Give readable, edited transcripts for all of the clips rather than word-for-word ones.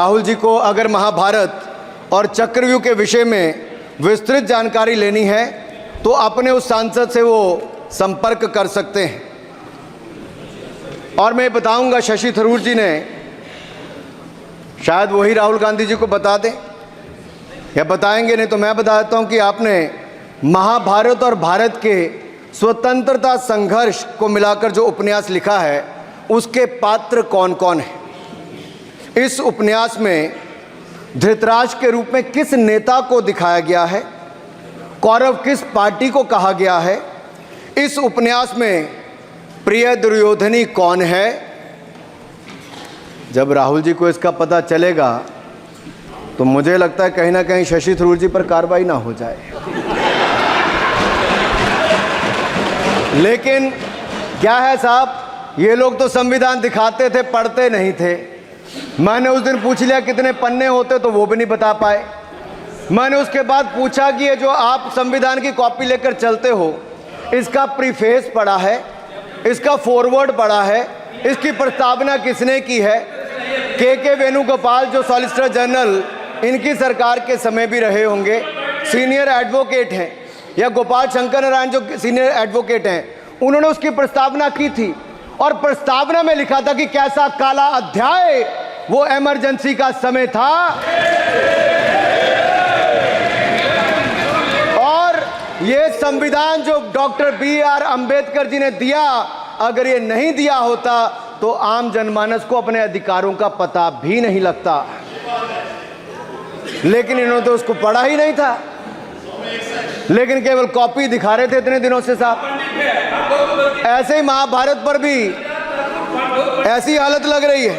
राहुल जी को अगर महाभारत और चक्रव्यूह के विषय में विस्तृत जानकारी लेनी है तो अपने उस सांसद से वो संपर्क कर सकते हैं। और मैं बताऊंगा, शशि थरूर जी ने शायद वही राहुल गांधी जी को बता दें या बताएंगे, नहीं तो मैं बता देता हूं कि आपने महाभारत और भारत के स्वतंत्रता संघर्ष को मिलाकर जो उपन्यास लिखा है उसके पात्र कौन कौन हैं। इस उपन्यास में धृतराष्ट्र के रूप में किस नेता को दिखाया गया है, कौरव किस पार्टी को कहा गया है, इस उपन्यास में प्रिय दुर्योधनी कौन है। जब राहुल जी को इसका पता चलेगा तो मुझे लगता है कहीं ना कहीं शशि थरूर जी पर कार्रवाई ना हो जाए। लेकिन क्या है साहब, ये लोग तो संविधान दिखाते थे, पढ़ते नहीं थे। मैंने उस दिन पूछ लिया कितने पन्ने होते, तो वो भी नहीं बता पाए। मैंने उसके बाद पूछा कि ये जो आप संविधान की कॉपी लेकर चलते हो, इसका प्रीफेस पढ़ा है, इसका फॉरवर्ड पढ़ा है, इसकी प्रस्तावना किसने की है। के वेणुगोपाल जो सॉलिसिटर जनरल इनकी सरकार के समय भी रहे होंगे, सीनियर एडवोकेट हैं, या गोपाल शंकर नारायण जो सीनियर एडवोकेट हैं, उन्होंने उसकी प्रस्तावना की थी और प्रस्तावना में लिखा था कि कैसा काला अध्याय वो इमरजेंसी का समय था। और ये संविधान जो डॉक्टर BR अम्बेडकर जी ने दिया, अगर ये नहीं दिया होता तो आम जनमानस को अपने अधिकारों का पता भी नहीं लगता। लेकिन इन्होंने तो उसको पढ़ा ही नहीं था, लेकिन केवल कॉपी दिखा रहे थे इतने दिनों से साहब। ऐसे ही महाभारत पर भी ऐसी हालत लग रही है।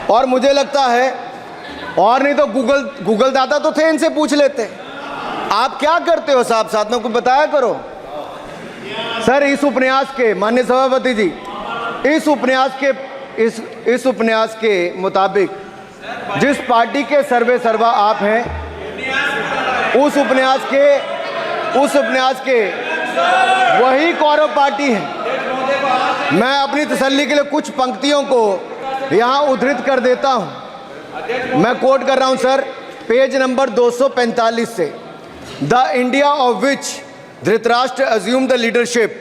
और मुझे लगता है, और नहीं तो गूगल दादा तो थे, इनसे पूछ लेते आप क्या करते हो साहब, साथ में कुछ बताया करो। सर, इस उपन्यास के माननीय सभापति जी, इस उपन्यास के मुताबिक जिस पार्टी के सर्वे सर्वा आप हैं, उस उपन्यास के वही कौरव पार्टी है। मैं अपनी तसल्ली के लिए कुछ पंक्तियों को यहाँ उद्धृत कर देता हूँ। मैं कोट कर रहा हूँ सर, पेज नंबर 245 से। The India of which Dhritarashtra assumed the leadership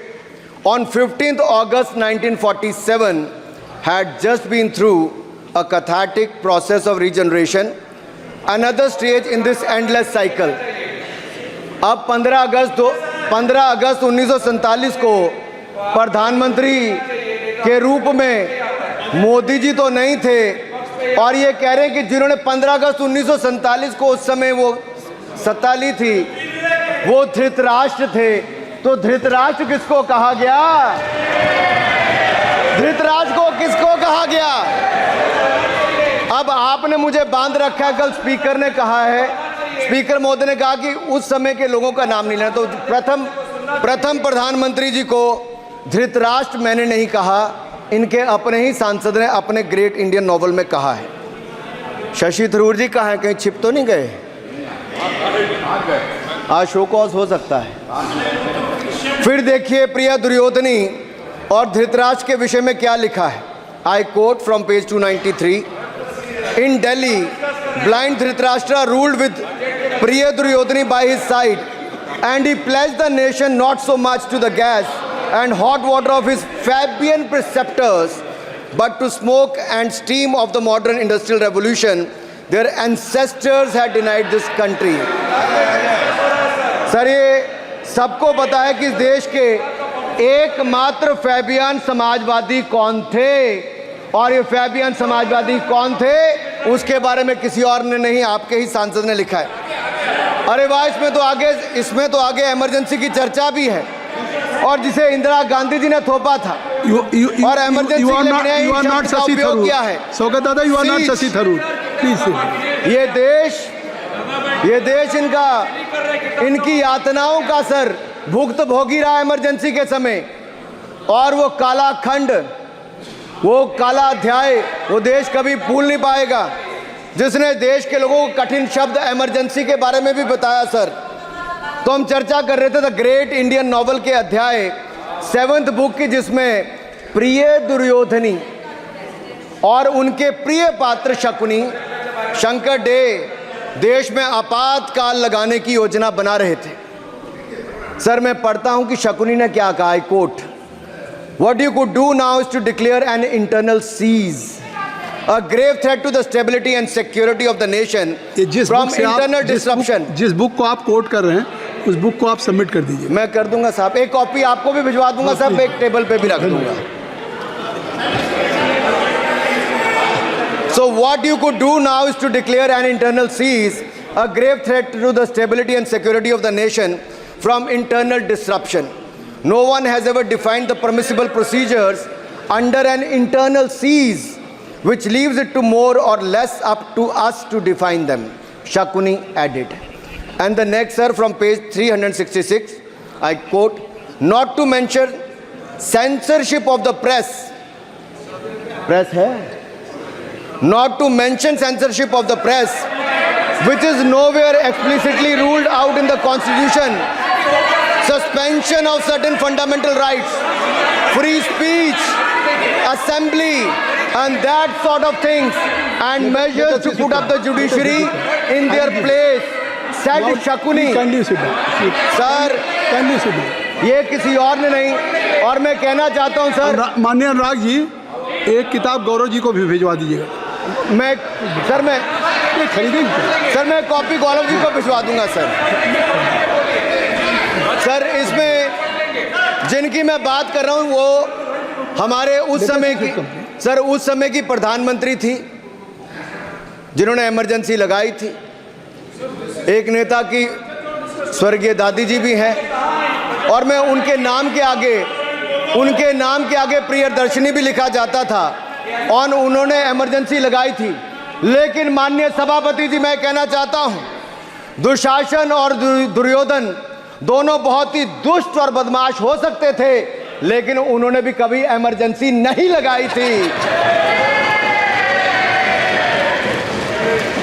on 15th August 1947 had just been through a cathartic process of regeneration, another stage in this endless cycle. अब 15 अगस्त 1947 को प्रधानमंत्री के रूप में मोदी जी तो नहीं थे, और ये कह रहे हैं कि जिन्होंने 15 अगस्त 1947 को उस समय वो सत्ता ली थी वो धृतराष्ट्र थे। तो धृतराष्ट्र किसको कहा गया? धृतराष्ट्र को किसको कहा गया? अब आपने मुझे बांध रखा है। कल स्पीकर ने कहा है, स्पीकर महोदय ने कहा कि उस समय के लोगों का नाम नहीं लेना। तो प्रथम प्रधानमंत्री जी को धृतराष्ट्र मैंने नहीं कहा, इनके अपने ही सांसद ने अपने ग्रेट इंडियन नॉवल में कहा है। शशि थरूर जी कहाँ हैं, कहीं छिप तो नहीं गए? आज शो कॉज हो सकता है। फिर देखिए प्रिय दुर्योधनी और धृतराष्ट्र के विषय में क्या लिखा है। I quote from page 293। In Delhi, blind Dhritarashtra ruled with Priya Duryodhani by his side, and he pledged the nation not so much to the gas and hot water of his Fabian preceptors, but to smoke and steam of the modern industrial revolution their ancestors had denied this country. Sir, ये सबको पता है कि इस देश के एकमात्र Fabian Samajwadi कौन थे, और ये फैबियन समाजवादी कौन थे उसके बारे में किसी और ने नहीं, आपके ही सांसद ने लिखा है। अरे वाह, इसमें तो आगे इमरजेंसी की चर्चा भी है, और जिसे इंदिरा गांधी जी ने थोपा था और इमरजेंसी के लिए उपयोग किया है। स्वागत दादा, you are not Shashi Tharoor, please. ये देश इनकी यातनाओं का सर भुगत भोगी रहा इमरजेंसी के समय, और वो काला खंड, वो काला अध्याय वो देश कभी भूल नहीं पाएगा, जिसने देश के लोगों को कठिन शब्द इमरजेंसी के बारे में भी बताया। सर, तो हम चर्चा कर रहे थे द ग्रेट इंडियन नॉवल के अध्याय 7th बुक की, जिसमें प्रिय दुर्योधनी और उनके प्रिय पात्र शकुनी शंकर डे देश में आपातकाल लगाने की योजना बना रहे थे। सर मैं पढ़ता हूं कि शकुनी ने क्या कहा, I quote, what you could do now is to declare an internal siege, a grave threat to the stability and security of the nation from internal disruption। जिस बुक को आप कोट कर रहे हैं उस बुक को आप सबमिट कर दीजिए। मैं कर दूंगा साहब, एक कॉपी आपको भी भिजवा दूंगा साहब, एक टेबल पे भी रख दूंगा। So what you could do now is to declare an internal siege, a grave threat to the stability and security of the nation from internal disruption. No one has ever defined the permissible procedures under an internal siege, which leaves it to more or less up to us to define them, Shakuni added. And the next, sir, from page 366, I quote, not to mention censorship of the press. Press hai? Not to mention censorship of the press, which is nowhere explicitly ruled out in the Constitution. Suspension of certain fundamental rights, free speech, assembly, and that sort of things, and measures to put up the judiciary in their place, said Shakuni. Sir ये किसी और ने नहीं, और मैं कहना चाहता हूं सर, माननीय अनुराग जी एक किताब गौरव जी को भी भिजवा दीजिएगा। मैं खरीदेंगे सर, मैं कॉपी गौरव जी को भिजवा दूंगा सर। सर इसमें जिनकी मैं बात कर रहा हूं वो हमारे उस समय की, सर उस समय की प्रधानमंत्री थी जिन्होंने इमरजेंसी लगाई थी। एक नेता की स्वर्गीय दादी जी भी हैं, और मैं उनके नाम के आगे प्रियदर्शनी भी लिखा जाता था, और उन्होंने इमरजेंसी लगाई थी। लेकिन माननीय सभापति जी मैं कहना चाहता हूं, दुशासन और दुर्योधन दोनों बहुत ही दुष्ट और बदमाश हो सकते थे, लेकिन उन्होंने भी कभी इमरजेंसी नहीं लगाई थी।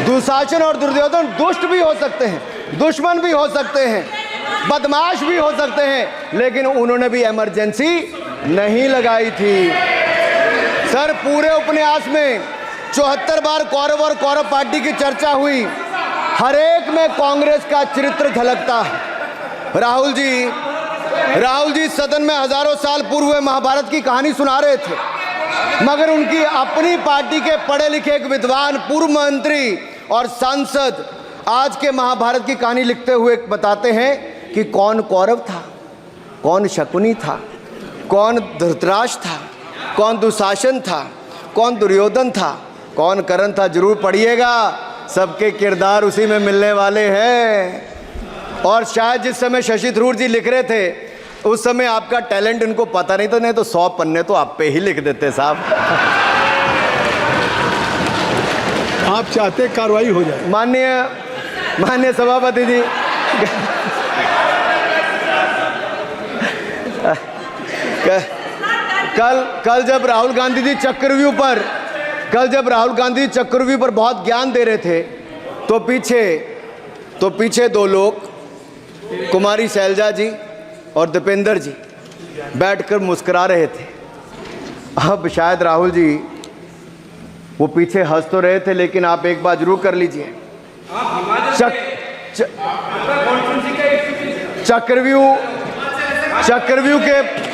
दुशासन और दुर्योधन दुष्ट भी हो सकते हैं, दुश्मन भी हो सकते हैं, बदमाश भी हो सकते हैं, लेकिन उन्होंने भी इमरजेंसी नहीं लगाई थी। सर पूरे उपन्यास में 74 बार कौरव और कौरव पार्टी की चर्चा हुई, हर एक में कांग्रेस का चरित्र झलकता है। राहुल जी सदन में हजारों साल पूर्व हुए महाभारत की कहानी सुना रहे थे, मगर उनकी अपनी पार्टी के पढ़े लिखे एक विद्वान पूर्व मंत्री और सांसद आज के महाभारत की कहानी लिखते हुए बताते हैं कि कौन कौरव था, कौन शकुनी था, कौन धृतराष्ट्र था, कौन दुशासन था, कौन दुर्योधन था, कौन कर्ण था। जरूर पढ़िएगा, सबके किरदार उसी में मिलने वाले हैं। और शायद जिस समय शशि थरूर जी लिख रहे थे उस समय आपका टैलेंट इनको पता नहीं था, नहीं तो 100 पन्ने तो आप पे ही लिख देते साहब। आप चाहते कार्रवाई हो जाए। माननीय सभापति जी कल जब राहुल गांधी जी चक्रव्यूह पर बहुत ज्ञान दे रहे थे, तो पीछे दो लोग, कुमारी शैलजा जी और दीपेंद्र जी बैठकर मुस्कुरा रहे थे। अब शायद राहुल जी वो पीछे हंस तो रहे थे, लेकिन आप एक बात जरूर कर लीजिए,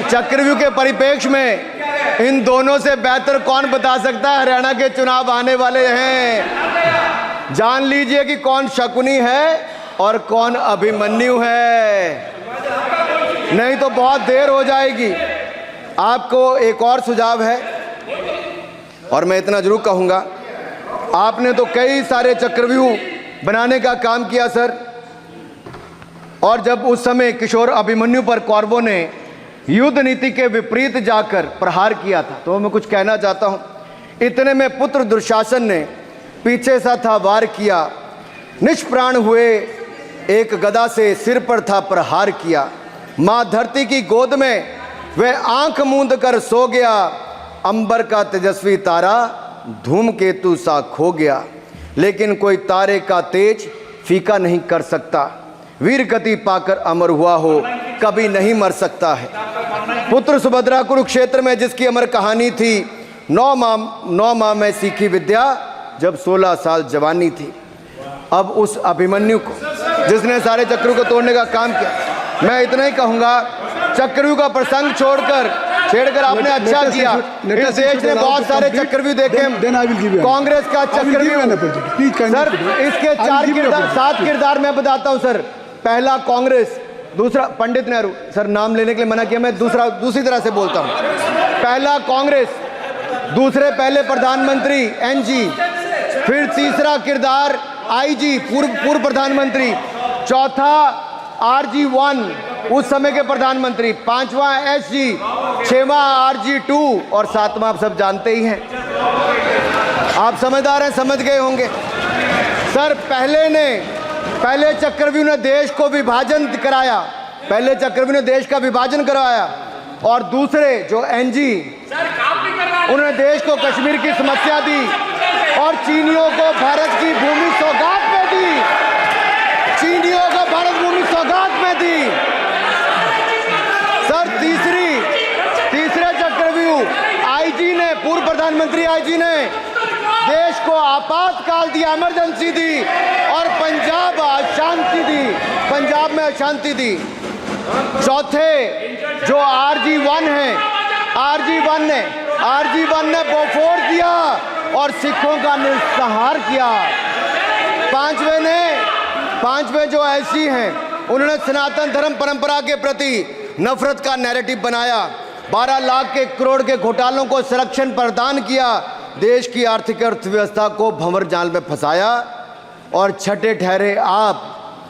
चक्रव्यूह के परिप्रेक्ष्य में इन दोनों से बेहतर कौन बता सकता है, हरियाणा के चुनाव आने वाले हैं। जान लीजिए कि कौन शकुनी है और कौन अभिमन्यु है, नहीं तो बहुत देर हो जाएगी। आपको एक और सुझाव है, और मैं इतना जरूर कहूंगा, आपने तो कई सारे चक्रव्यूह बनाने का काम किया सर, और जब उस समय किशोर अभिमन्यु पर कौरवों ने युद्ध नीति के विपरीत जाकर प्रहार किया था, तो मैं कुछ कहना चाहता हूं। इतने में पुत्र दुशासन ने पीछे सा था वार किया, निष्प्राण हुए एक गदा से सिर पर था प्रहार किया। माँ धरती की गोद में वह आंख मूंद कर सो गया, अंबर का तेजस्वी तारा धूमकेतु सा खो गया। लेकिन कोई तारे का तेज फीका नहीं कर सकता, वीर गति पाकर अमर हुआ हो कभी नहीं मर सकता है। पुत्र सुभद्रा कुरुक्षेत्र में जिसकी अमर कहानी थी, 9 माह में सीखी विद्या जब 16 साल जवानी थी। अब उस अभिमन्यु को जिसने सारे चक्रव्यूह को तोड़ने का काम किया, मैं इतना ही कहूंगा, चक्रव्यूह का प्रसंग छेड़कर आपने अच्छा किया। इस देश ने बहुत सारे चक्रव्यूह देखे, कांग्रेस का चक्रव्यूह सर, इसके 7 किरदार मैं बताता हूं सर। पहला कांग्रेस, दूसरा पंडित नेहरू, सर नाम लेने के लिए मना किया, मैं दूसरी तरह से बोलता हूं। पहला कांग्रेस, दूसरे पहले प्रधानमंत्री एनजी, फिर तीसरा किरदार आईजी पूर्व प्रधानमंत्री, चौथा RG1 उस समय के प्रधानमंत्री, पांचवा SG, 6वां RG2 और 7वां आप सब जानते ही हैं। आप समझदार हैं, समझ गए होंगे सर। पहले चक्रव्यूह ने देश को विभाजन कराया, पहले चक्रव्यूह ने देश का विभाजन करवाया, और दूसरे जो एनजी उन्होंने देश को कश्मीर की समस्या दी और चीनियों को भारत की भूमि सौगात में दी, चीनियों को भारत भूमि सौगात में दी। सर तीसरे चक्रव्यूह आईजी ने, पूर्व प्रधानमंत्री आईजी ने देश को आपातकाल दिया, इमरजेंसी दी, और पंजाब में अशांति दी। चौथे जो RG1 है, RG1 ने बोफोर्स दिया और सिखों का निस्सहार किया। पांचवें जो ऐसी हैं, उन्होंने सनातन धर्म परंपरा के प्रति नफरत का नैरेटिव बनाया, 12 लाख के करोड़ के घोटालों को संरक्षण प्रदान किया, देश की आर्थिक अर्थव्यवस्था को भंवर जाल में फंसाया। और छठे ठहरे आप,